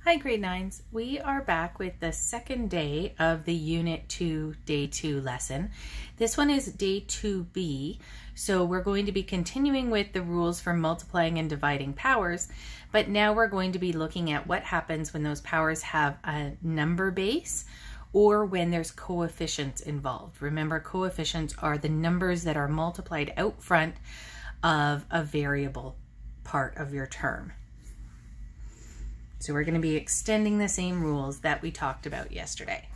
Hi grade 9s, we are back with the second day of the Unit 2 Day 2 lesson. This one is Day 2B, so we're going to be continuing with the rules for multiplying and dividing powers, but now we're going to be looking at what happens when those powers have a number base or when there's coefficients involved. Remember, coefficients are the numbers that are multiplied out front of a variable part of your term. So we're going to be extending the same rules that we talked about yesterday.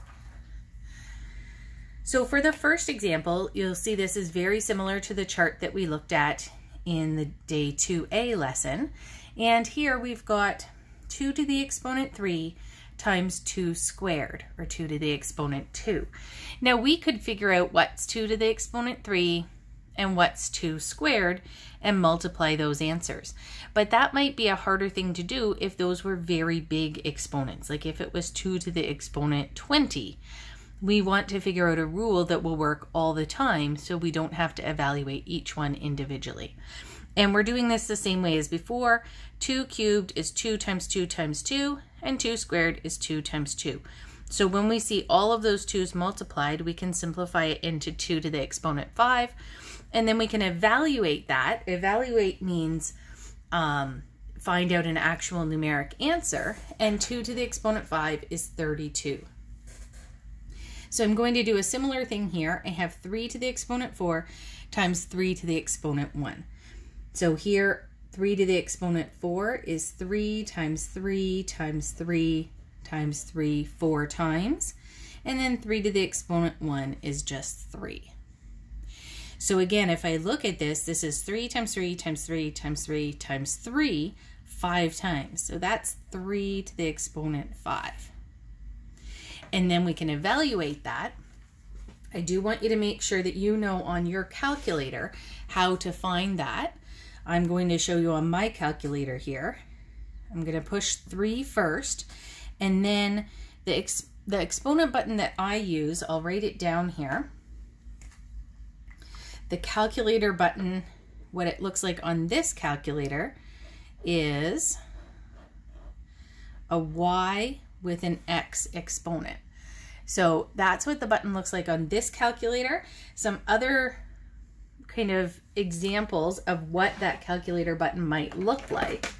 So for the first example, you'll see this is very similar to the chart that we looked at in the Day 2A lesson. And here we've got 2 to the exponent 3 times 2 squared, or 2 to the exponent 2. Now we could figure out what's 2 to the exponent 3 and what's 2 squared and multiply those answers. But that might be a harder thing to do if those were very big exponents. Like if it was 2 to the exponent 20, we want to figure out a rule that will work all the time so we don't have to evaluate each one individually. And we're doing this the same way as before. 2 cubed is 2 times 2 times 2, and 2 squared is 2 times 2. So when we see all of those 2's multiplied, we can simplify it into 2 to the exponent 5, and then we can evaluate that. Evaluate means find out an actual numeric answer, and 2 to the exponent 5 is 32. So I'm going to do a similar thing here. I have 3 to the exponent 4 times 3 to the exponent 1. So here, 3 to the exponent 4 is 3 times 3 times 3 times 3 4 times, and then 3 to the exponent 1 is just 3. So again, if I look at this, this is 3 times 3 times 3 times 3 times 3 5 times. So that's 3 to the exponent 5. And then we can evaluate that. I do want you to make sure that you know on your calculator how to find that. I'm going to show you on my calculator here. I'm going to push 3 first, and then the exponent button that I use, I'll write it down here. The calculator button, what it looks like on this calculator is a y with an x exponent. So that's what the button looks like on this calculator. Some other kind of examples of what that calculator button might look like.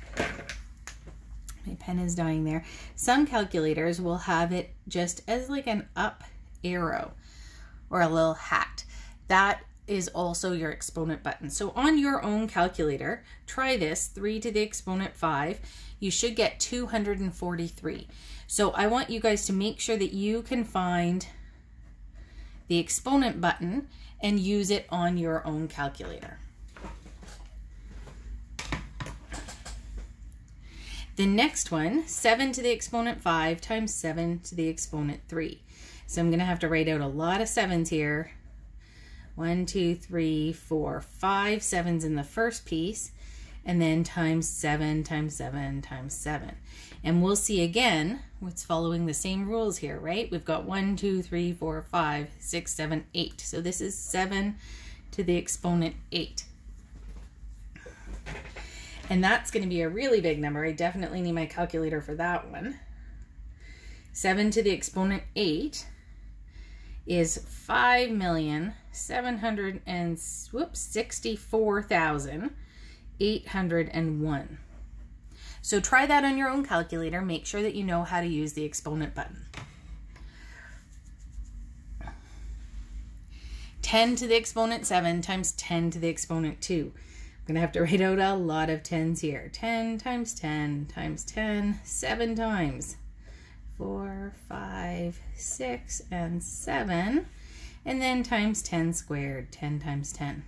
My pen is dying there. Some calculators will have it just as like an up arrow or a little hat. That is also your exponent button. So on your own calculator, try this, 3 to the exponent 5. You should get 243. So I want you guys to make sure that you can find the exponent button and use it on your own calculator. The next one, 7 to the exponent 5 times 7 to the exponent 3. So I'm going to have to write out a lot of 7's here. 1, 2, 3, 4, 5 7's in the first piece, and then times 7 times 7 times 7. And we'll see again, it's following the same rules here, right? We've got 1, 2, 3, 4, 5, 6, 7, 8. So this is 7 to the exponent 8. And that's going to be a really big number. I definitely need my calculator for that one. 7 to the exponent 8 is 5,764,801. So try that on your own calculator. Make sure that you know how to use the exponent button. 10 to the exponent 7 times 10 to the exponent 2. I'm going to have to write out a lot of 10's here. 10 times 10 times 10, 7 times. 4, 5, 6, and 7, and then times 10 squared, 10 times 10.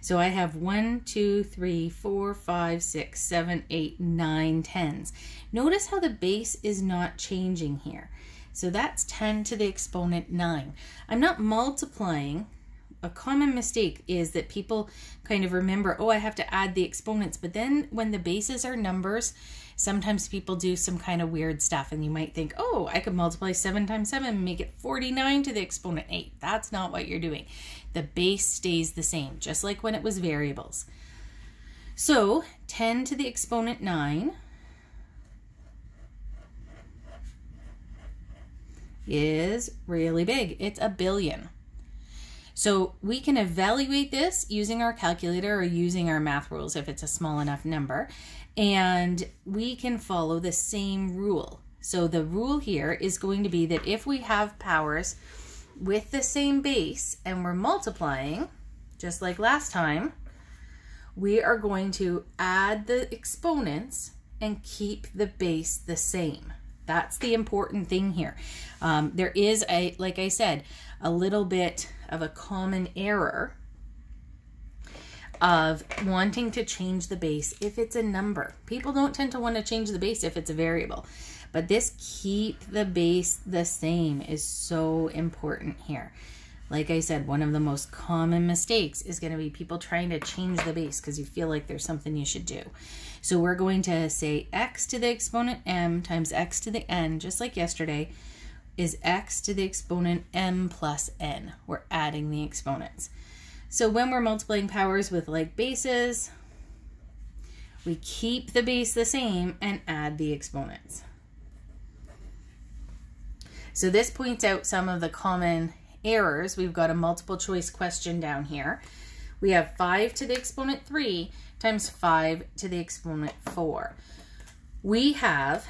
So I have 1, 2, 3, 4, 5, 6, 7, 8, 9 10's. Notice how the base is not changing here. So that's 10 to the exponent 9. I'm not multiplying. A common mistake is that people kind of remember, oh, I have to add the exponents, but then when the bases are numbers, sometimes people do some kind of weird stuff, and you might think, oh, I could multiply 7 times 7 and make it 49 to the exponent 8. That's not what you're doing. The base stays the same, just like when it was variables. So 10 to the exponent 9 is really big. It's 1 billion. So we can evaluate this using our calculator or using our math rules if it's a small enough number, and we can follow the same rule. So the rule here is going to be that if we have powers with the same base and we're multiplying, just like last time, we are going to add the exponents and keep the base the same. That's the important thing here. There is, like I said, a little bit of a common error of wanting to change the base if it's a number. People don't tend to want to change the base if it's a variable. But this keep the base the same is so important here. Like I said, one of the most common mistakes is going to be people trying to change the base because you feel like there's something you should do. So we're going to say x to the exponent m times x to the n, just like yesterday, is x to the exponent m plus n. We're adding the exponents. So when we're multiplying powers with like bases, we keep the base the same and add the exponents. So this points out some of the common errors. We've got a multiple choice question down here. We have 5 to the exponent 3 times 5 to the exponent 4. We have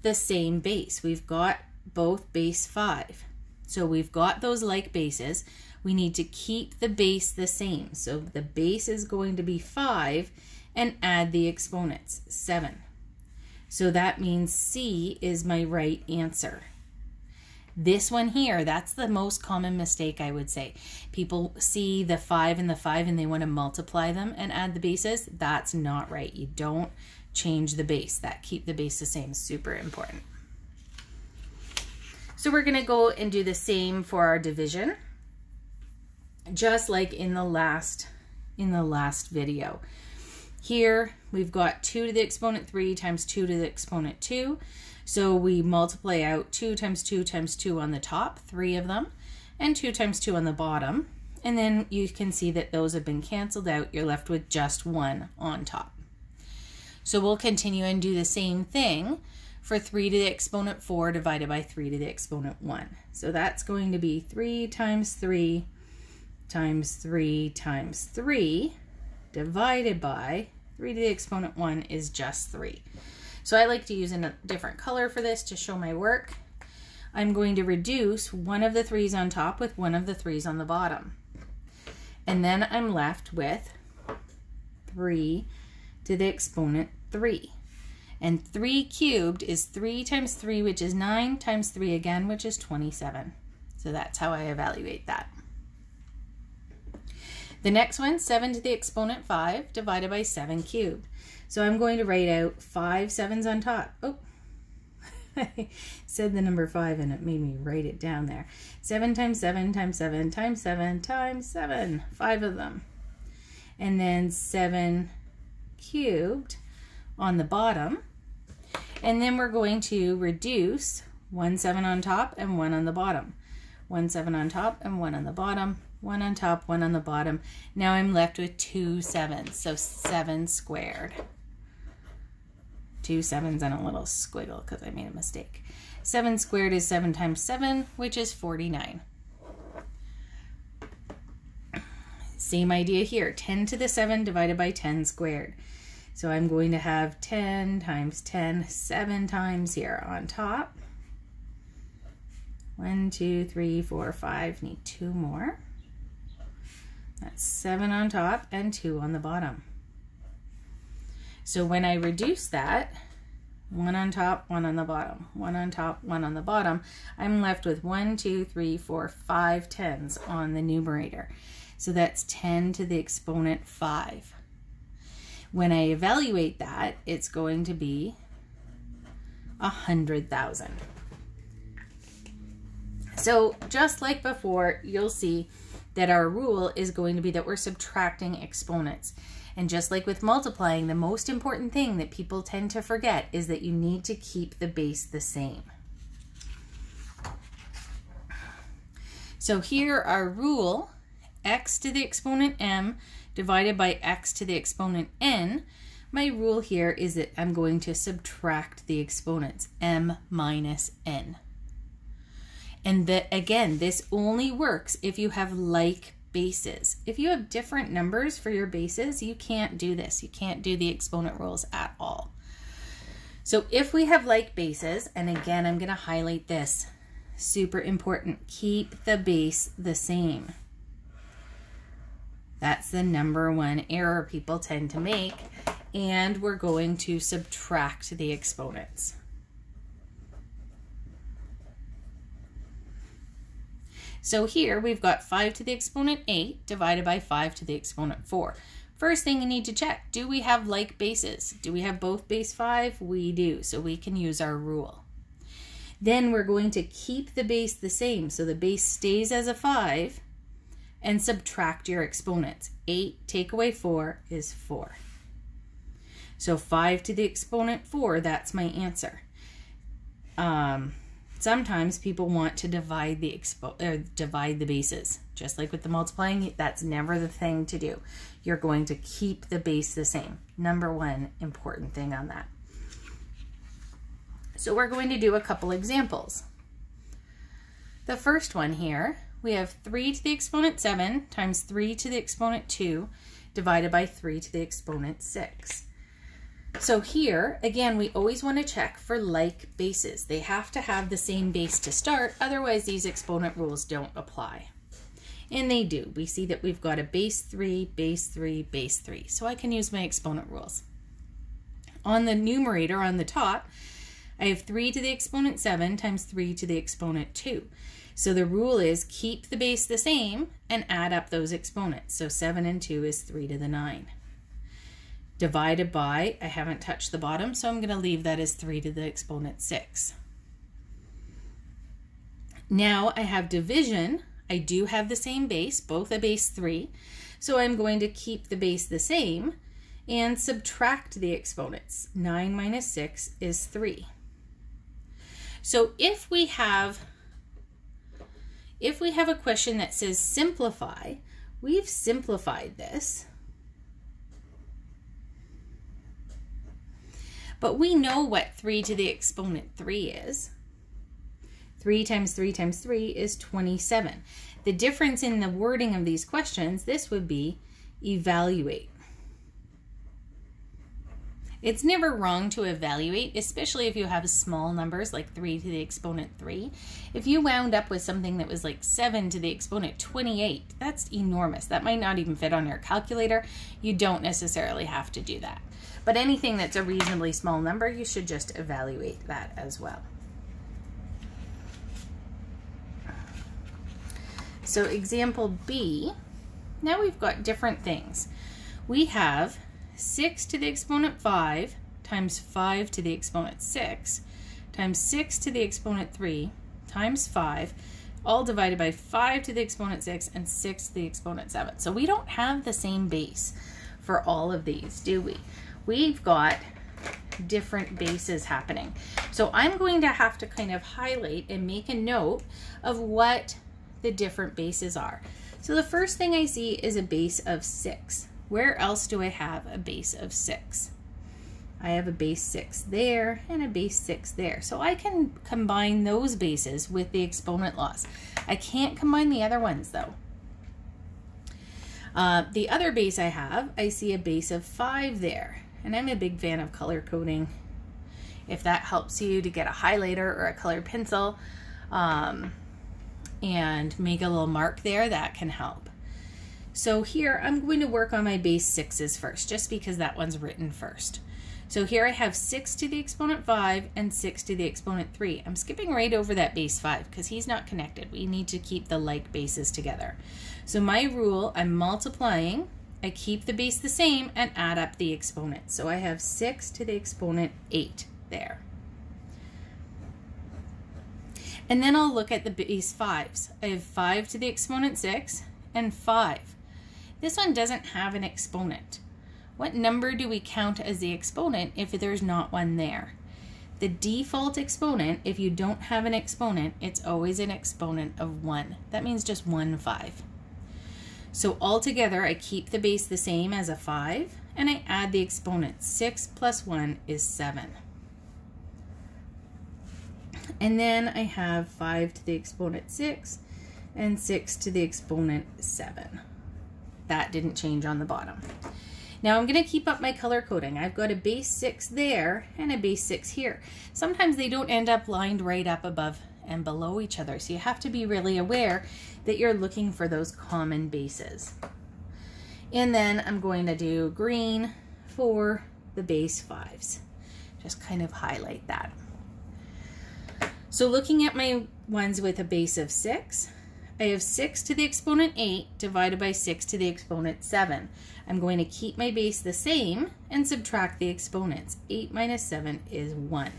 the same base. We've got both base 5. So we've got those like bases. We need to keep the base the same. So the base is going to be 5 and add the exponents, 7. So that means C is my right answer. This one here, that's the most common mistake, I would say. People see the 5 and the 5 and they want to multiply them and add the bases. That's not right. You don't change the base. That keep the base the same is super important. So we're going to go and do the same for our division, just like in the last video. Here we've got 2 to the exponent 3 times 2 to the exponent 2. So we multiply out 2 times 2 times 2 on the top, 3 of them, and 2 times 2 on the bottom. And then you can see that those have been canceled out. You're left with just 1 on top. So we'll continue and do the same thing for 3 to the exponent 4 divided by 3 to the exponent 1. So that's going to be 3 times 3 times 3 times 3 divided by 3 to the exponent 1 is just 3. So I like to use a different color for this to show my work. I'm going to reduce one of the 3's on top with one of the 3's on the bottom. And then I'm left with 3 to the exponent 3. And 3 cubed is 3 times 3, which is 9, times 3 again, which is 27. So that's how I evaluate that. The next one, 7 to the exponent 5 divided by 7 cubed. So I'm going to write out 5 7's on top. Oh, I said the number 5 and it made me write it down there. 7 times 7 times 7 times 7 times 7, 5 of them. And then 7 cubed on the bottom. And then we're going to reduce 1 7 on top and 1 on the bottom. 1 7 on top and 1 on the bottom. 1 on top, 1 on the bottom. Now I'm left with 2 7's, so 7 squared. 2 7's and a little squiggle because I made a mistake. 7 squared is 7 times 7, which is 49. Same idea here, 10 to the 7 divided by 10 squared. So I'm going to have 10 times 10, 7 times here on top. 1, 2, 3, 4, 5, need 2 more. That's 7 on top and 2 on the bottom. So when I reduce that, 1 on top, 1 on the bottom, 1 on top, 1 on the bottom, I'm left with 1, 2, 3, 4, 5 10's on the numerator. So that's 10 to the exponent 5. When I evaluate that, it's going to be 100,000. So just like before, you'll see that our rule is going to be that we're subtracting exponents. And just like with multiplying, the most important thing that people tend to forget is that you need to keep the base the same. So here our rule, x to the exponent m divided by x to the exponent n, my rule here is that I'm going to subtract the exponents, m minus n. And again, this only works if you have like bases. If you have different numbers for your bases, you can't do this. You can't do the exponent rules at all. So if we have like bases, and again, I'm going to highlight this, super important, keep the base the same. That's the number one error people tend to make. And we're going to subtract the exponents. So here we've got 5 to the exponent 8 divided by 5 to the exponent 4. First thing you need to check, do we have like bases? Do we have both base 5? We do, so we can use our rule. Then we're going to keep the base the same, so the base stays as a 5, and subtract your exponents. 8 take away 4 is 4. So 5 to the exponent 4, that's my answer. Sometimes people want to divide the bases. Just like with the multiplying, that's never the thing to do. You're going to keep the base the same. Number one important thing on that. So we're going to do a couple examples. The first one here, we have 3 to the exponent 7 times 3 to the exponent 2 divided by 3 to the exponent 6. So here, again, we always want to check for like bases. They have to have the same base to start, otherwise these exponent rules don't apply. And they do. We see that we've got a base 3, base 3, base 3. So I can use my exponent rules. On the numerator on the top, I have 3 to the exponent 7 times 3 to the exponent 2. So the rule is keep the base the same and add up those exponents. So 7 and 2 is 3 to the 9. Divided by, I haven't touched the bottom, so I'm going to leave that as 3 to the exponent 6. Now I have division. I do have the same base, both a base 3. So I'm going to keep the base the same and subtract the exponents. 9 minus 6 is 3. So if we have a question that says simplify, we've simplified this. But we know what 3 to the exponent 3 is. 3 times 3 times 3 is 27. The difference in the wording of these questions, this would be evaluate. It's never wrong to evaluate, especially if you have small numbers like 3 to the exponent 3. If you wound up with something that was like 7 to the exponent 28, that's enormous. That might not even fit on your calculator. You don't necessarily have to do that. But anything that's a reasonably small number, you should just evaluate that as well. So example B, now we've got different things. We have 6 to the exponent 5 times 5 to the exponent 6 times 6 to the exponent 3 times 5, all divided by 5 to the exponent 6 and 6 to the exponent 7. So we don't have the same base for all of these, do we? We've got different bases happening. So I'm going to have to kind of highlight and make a note of what the different bases are. So the first thing I see is a base of 6. Where else do I have a base of 6? I have a base 6 there and a base 6 there. So I can combine those bases with the exponent laws. I can't combine the other ones though. The other base I have, I see a base of 5 there. And I'm a big fan of color coding. If that helps you to get a highlighter or a colored pencil and make a little mark there, that can help. So here I'm going to work on my base 6's first, just because that one's written first. So here I have 6 to the exponent 5 and 6 to the exponent 3. I'm skipping right over that base 5 because he's not connected. We need to keep the like bases together. So my rule, I'm multiplying. I keep the base the same and add up the exponents. So I have 6 to the exponent 8 there. And then I'll look at the base 5s. I have 5 to the exponent 6 and 5. This one doesn't have an exponent. What number do we count as the exponent if there's not one there? The default exponent, if you don't have an exponent, it's always an exponent of 1. That means just 1 5. So altogether, I keep the base the same as a 5, and I add the exponent. 6 plus 1 is 7. And then I have 5 to the exponent 6 and 6 to the exponent 7. That didn't change on the bottom. Now I'm going to keep up my color coding. I've got a base 6 there and a base 6 here. Sometimes they don't end up lined right up above and below each other, so you have to be really aware that you're looking for those common bases. And then I'm going to do green for the base 5s. Just kind of highlight that. So looking at my ones with a base of 6, I have 6 to the exponent 8 divided by 6 to the exponent 7. I'm going to keep my base the same and subtract the exponents. 8 minus 7 is 1.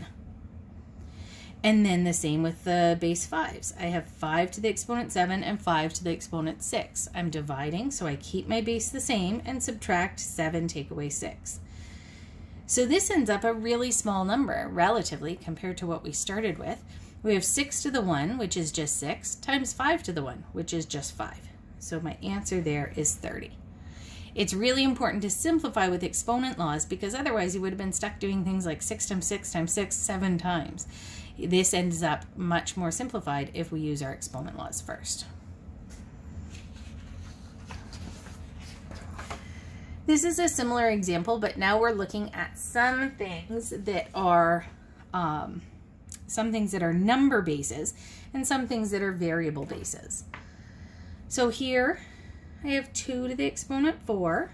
And then the same with the base 5s. I have 5 to the exponent 7 and 5 to the exponent 6. I'm dividing, so I keep my base the same and subtract 7, take away 6. So this ends up a really small number, relatively, compared to what we started with. We have 6 to the 1, which is just 6, times 5 to the 1, which is just 5. So my answer there is 30. It's really important to simplify with exponent laws, because otherwise you would have been stuck doing things like 6 times 6 times 6 7 times. This ends up much more simplified if we use our exponent laws first. This is a similar example, but now we're looking at some things that are number bases and some things that are variable bases. So here I have 2 to the exponent 4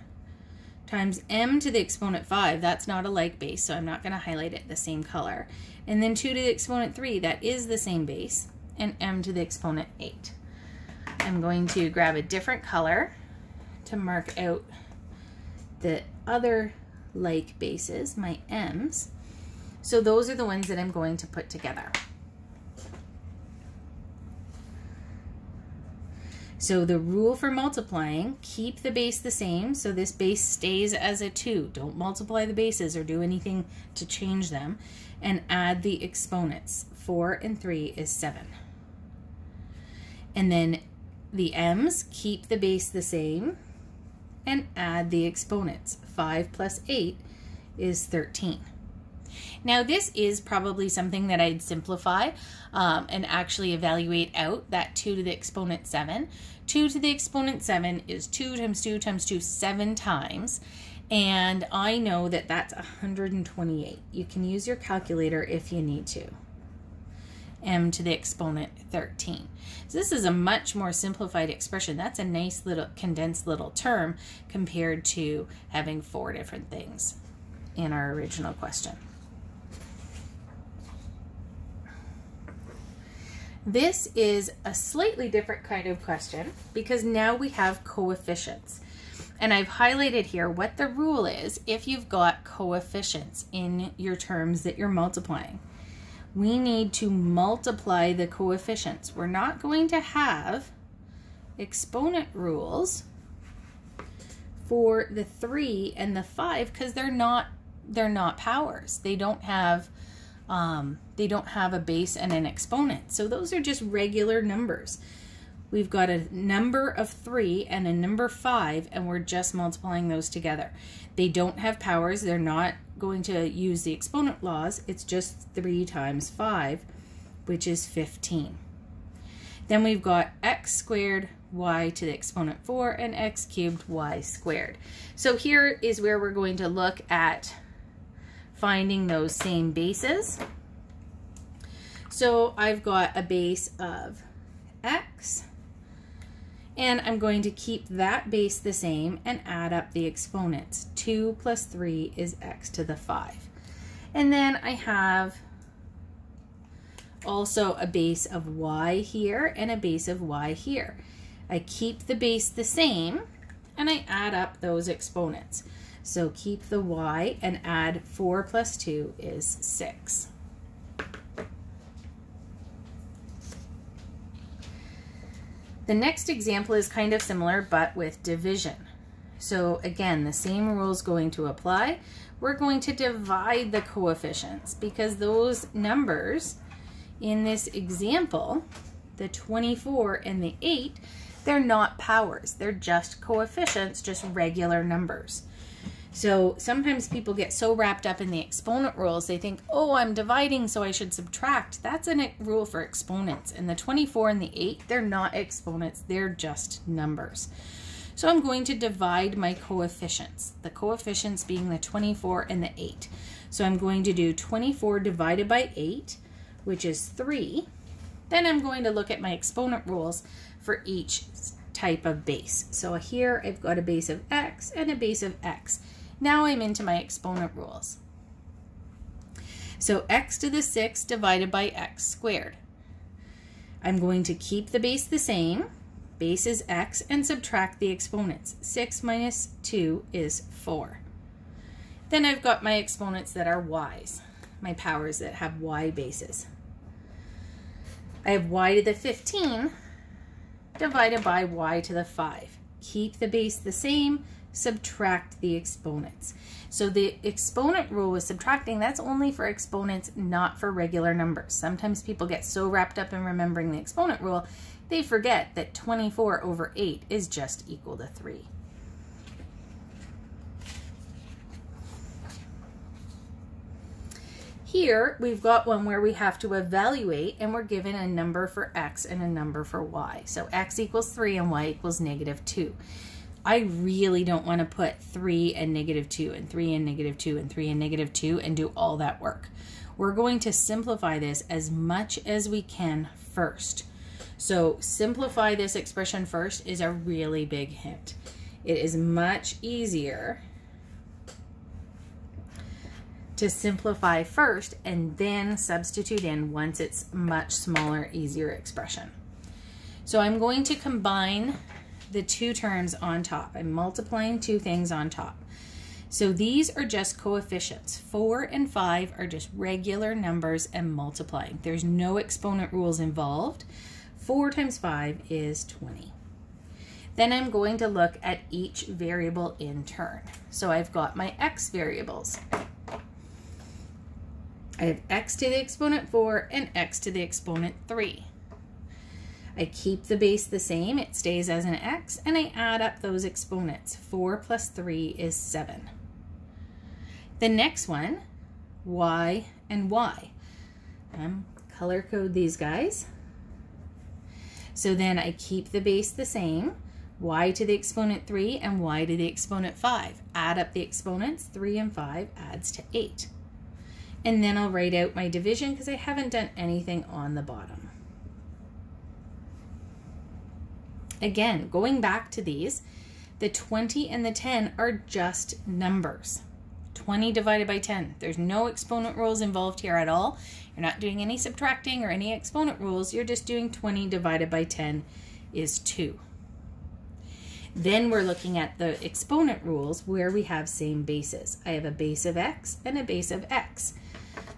times m to the exponent 5. That's not a like base, so I'm not going to highlight it the same color. And then 2 to the exponent 3, that is the same base, and m to the exponent 8. I'm going to grab a different color to mark out the other like bases, my m's. So those are the ones that I'm going to put together. So the rule for multiplying, keep the base the same, so this base stays as a 2. Don't multiply the bases or do anything to change them. And add the exponents. 4 and 3 is 7. And then the m's, keep the base the same and add the exponents. 5 plus 8 is 13. Now this is probably something that I'd simplify and actually evaluate out, that 2 to the exponent 7. 2 to the exponent 7 is 2 times 2 times 2, 7 times. And I know that that's 128. You can use your calculator if you need to. M to the exponent 13. So this is a much more simplified expression. That's a nice little condensed little term compared to having 4 different things in our original question. This is a slightly different kind of question because now we have coefficients. And I've highlighted here what the rule is if you've got coefficients in your terms that you're multiplying. We need to multiply the coefficients. We're not going to have exponent rules for the 3 and the 5 because they're not powers. They don't have a base and an exponent. So those are just regular numbers. We've got a number of 3 and a number 5, and we're just multiplying those together. They don't have powers. They're not going to use the exponent laws. It's just 3 times 5, which is 15. Then we've got x squared y to the exponent 4 and x cubed y squared. So here is where we're going to look at finding those same bases. So I've got a base of x, and I'm going to keep that base the same and add up the exponents. 2 plus 3 is x to the 5. And then I have also a base of y here and a base of y here. I keep the base the same and I add up those exponents. So keep the y and add 4 plus 2 is 6. The next example is kind of similar, but with division. So again, the same rule is going to apply. We're going to divide the coefficients because those numbers in this example, the 24 and the 8, they're not powers. They're just coefficients, just regular numbers. So sometimes people get so wrapped up in the exponent rules, they think, oh, I'm dividing, so I should subtract. That's a rule for exponents. And the 24 and the 8, they're not exponents, they're just numbers. So I'm going to divide my coefficients, the coefficients being the 24 and the 8. So I'm going to do 24 divided by 8, which is 3. Then I'm going to look at my exponent rules for each type of base. So here I've got a base of x and a base of x. Now I'm into my exponent rules. So x to the 6 divided by x squared. I'm going to keep the base the same. Base is x, and subtract the exponents. 6 minus 2 is 4. Then I've got my exponents that are y's, my powers that have y bases. I have y to the 15 divided by y to the 5. Keep the base the same, subtract the exponents. So the exponent rule with subtracting, that's only for exponents, not for regular numbers. Sometimes people get so wrapped up in remembering the exponent rule, they forget that 24 over 8 is just equal to 3. Here we've got one where we have to evaluate, and we're given a number for x and a number for y. So x equals 3 and y equals -2. I really don't want to put 3 and -2 and 3 and -2 and 3 and -2 and do all that work. We're going to simplify this as much as we can first. So simplify this expression first is a really big hint. It is much easier to simplify first and then substitute in once it's much smaller, easier expression. So I'm going to combine the two terms on top. I'm multiplying two things on top. So these are just coefficients. 4 and 5 are just regular numbers and multiplying. There's no exponent rules involved. 4 times 5 is 20. Then I'm going to look at each variable in turn. So I've got my x variables. I have x to the exponent 4 and x to the exponent 3. I keep the base the same, it stays as an x, and I add up those exponents. 4 plus 3 is 7. The next one, y and y. Color code these guys. So then I keep the base the same, y to the exponent 3 and y to the exponent 5. Add up the exponents, 3 and 5 adds to 8. And then I'll write out my division because I haven't done anything on the bottom. Again, going back to these, the 20 and the 10 are just numbers. 20 divided by 10. There's no exponent rules involved here at all. You're not doing any subtracting or any exponent rules. You're just doing 20 divided by 10 is 2. Then we're looking at the exponent rules where we have same bases. I have a base of x and a base of x.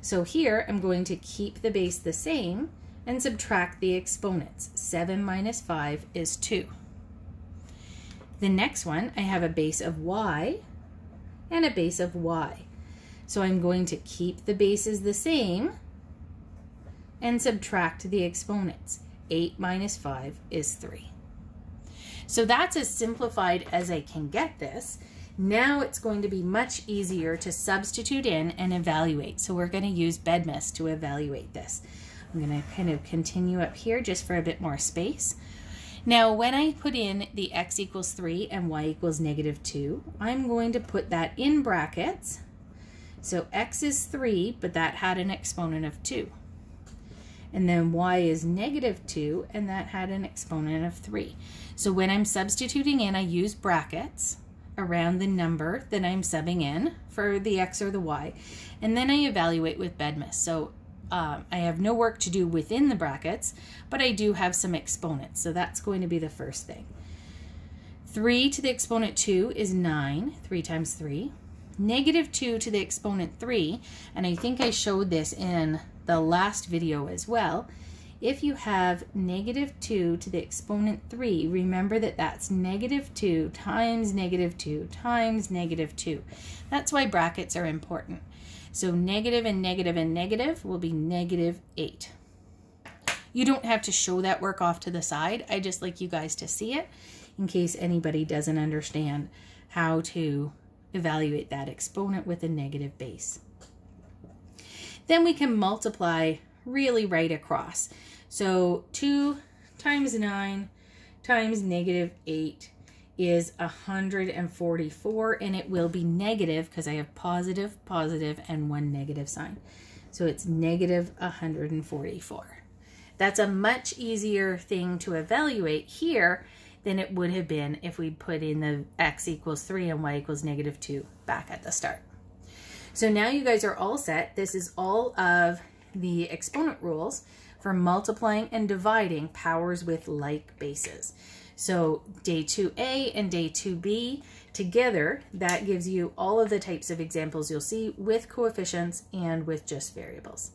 So here I'm going to keep the base the same and subtract the exponents. 7 minus 5 is 2. The next one, I have a base of y and a base of y. So I'm going to keep the bases the same and subtract the exponents. 8 minus 5 is 3. So that's as simplified as I can get this. Now it's going to be much easier to substitute in and evaluate. So we're going to use BEDMAS to evaluate this. I'm going to kind of continue up here just for a bit more space. Now when I put in the x equals 3 and y equals -2, I'm going to put that in brackets. So x is 3, but that had an exponent of 2. And then y is -2, and that had an exponent of 3. So when I'm substituting in, I use brackets around the number that I'm subbing in for the x or the y, and then I evaluate with BEDMAS. So I have no work to do within the brackets, but I do have some exponents, so that's going to be the first thing. 3 to the exponent 2 is 9, 3 times 3. -2 to the exponent 3, and I think I showed this in the last video as well. If you have -2 to the exponent 3, remember that that's -2 times -2 times -2. That's why brackets are important. So negative and negative and negative will be -8. You don't have to show that work off to the side. I just like you guys to see it in case anybody doesn't understand how to evaluate that exponent with a negative base. Then we can multiply really right across. So 2 times 9 times negative 8 is 144, and it will be negative because I have positive, positive, and one negative sign. So it's negative 144. That's a much easier thing to evaluate here than it would have been if we put in the x equals 3 and y equals negative 2 back at the start. So now you guys are all set. This is all of the exponent rules for multiplying and dividing powers with like bases. So day 2A and day 2B together, that gives you all of the types of examples you'll see with coefficients and with just variables.